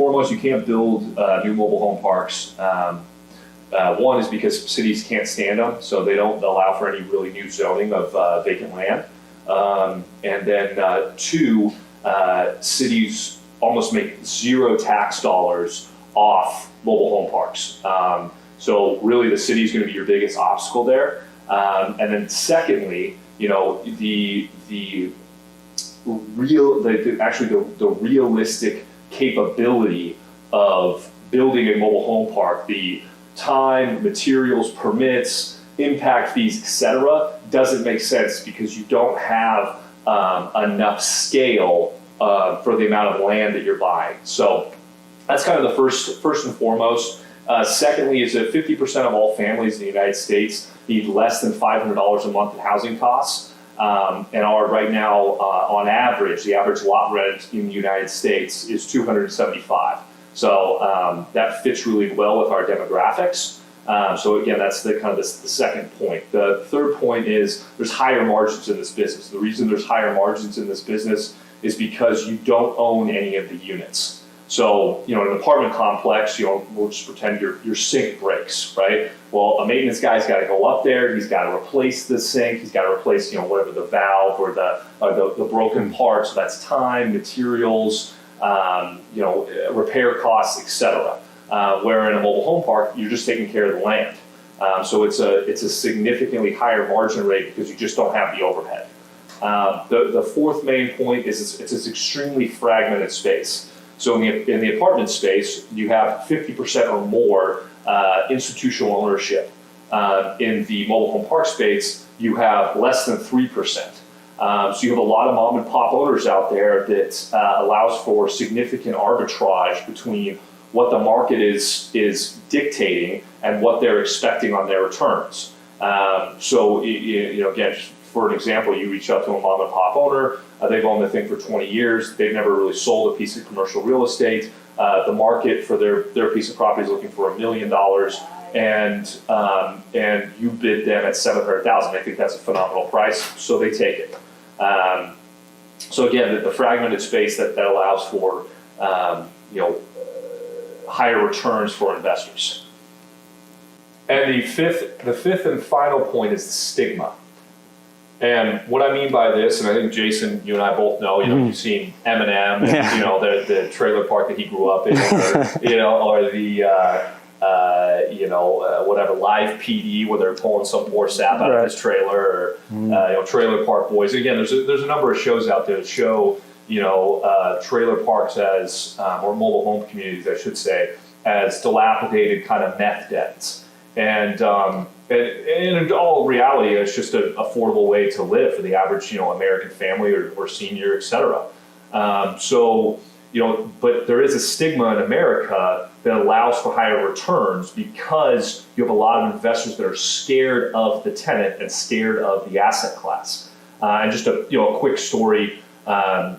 foremost, you can't build new mobile home parks. One is because cities can't stand them, so they don't allow for any really new zoning of vacant land. And then two, cities almost make zero tax dollars off mobile home parks. So really the city is going to be your biggest obstacle there. And then secondly, you know, the realistic capability of building a mobile home park, the time, materials, permits, impact fees, etc., doesn't make sense because you don't have enough scale for the amount of land that you're buying. So that's kind of the first and foremost. Secondly, is that 50% of all families in the United States need less than $500 a month in housing costs, and are right now on average, the average lot rent in the United States is $275. So that fits really well with our demographics. So again, that's the kind of the second point. The third point is there's higher margins in this business. The reason there's higher margins in this business is because you don't own any of the units. So, you know, in an apartment complex, you know, we'll just pretend your sink breaks, right? Well, a maintenance guy's got to go up there. He's got to replace the sink. He's got to replace, you know, whatever the valve or the broken part. So that's time, materials, you know, repair costs, etc. Where in a mobile home park, you're just taking care of the land. So it's a significantly higher margin rate because you just don't have the overhead. The fourth main point is it's this extremely fragmented space. So in the apartment space, you have 50% or more institutional ownership. In the mobile home park space, you have less than 3%. So you have a lot of mom and pop owners out there that allows for significant arbitrage between what the market is dictating and what they're expecting on their returns. So, you know, again, for an example, you reach out to a mom and pop owner, they've owned the thing for 20 years, they've never really sold a piece of commercial real estate. The market for their piece of property is looking for $1 million, and you bid them at $700,000. I think that's a phenomenal price, so they take it. So again, the fragmented space that allows for you know, higher returns for investors. And the fifth and final point is the stigma. And what I mean by this, and I think Jason, you and I both know, you know, you've seen Eminem, and, you know, the trailer park that he grew up in, or, you know, or the you know, whatever, Live PD, where they're pulling some poor sap out of his trailer, or you know, Trailer Park Boys. Again, there's a number of shows out there that show, you know, trailer parks as, or mobile home communities, I should say, as dilapidated kind of meth dens. And in all reality, it's just an affordable way to live for the average, you know, American family or senior, et cetera. So, you know, but there is a stigma in America that allows for higher returns because you have a lot of investors that are scared of the tenant and scared of the asset class. And just a quick story. I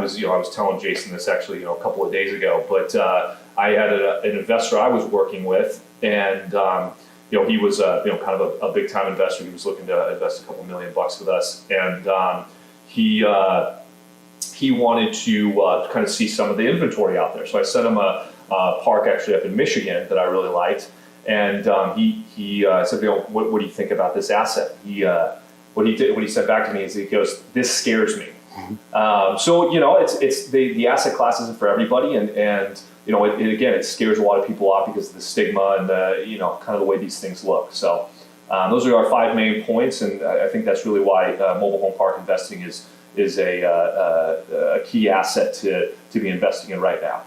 was telling Jason this actually, you know, a couple of days ago, but I had an investor I was working with, and you know, he was kind of a big time investor. He was looking to invest a couple $1 million with us, and he wanted to kind of see some of the inventory out there. So I sent him a park actually up in Michigan that I really liked, and he said, you know, what do you think about this asset? What he said back to me is, he goes, "This scares me." So, you know, it's the asset class isn't for everybody, and you know, it scares a lot of people off because of the stigma and you know, kind of the way these things look. So those are our 5 main points, and I think that's really why mobile home park investing is a key asset to be investing in right now.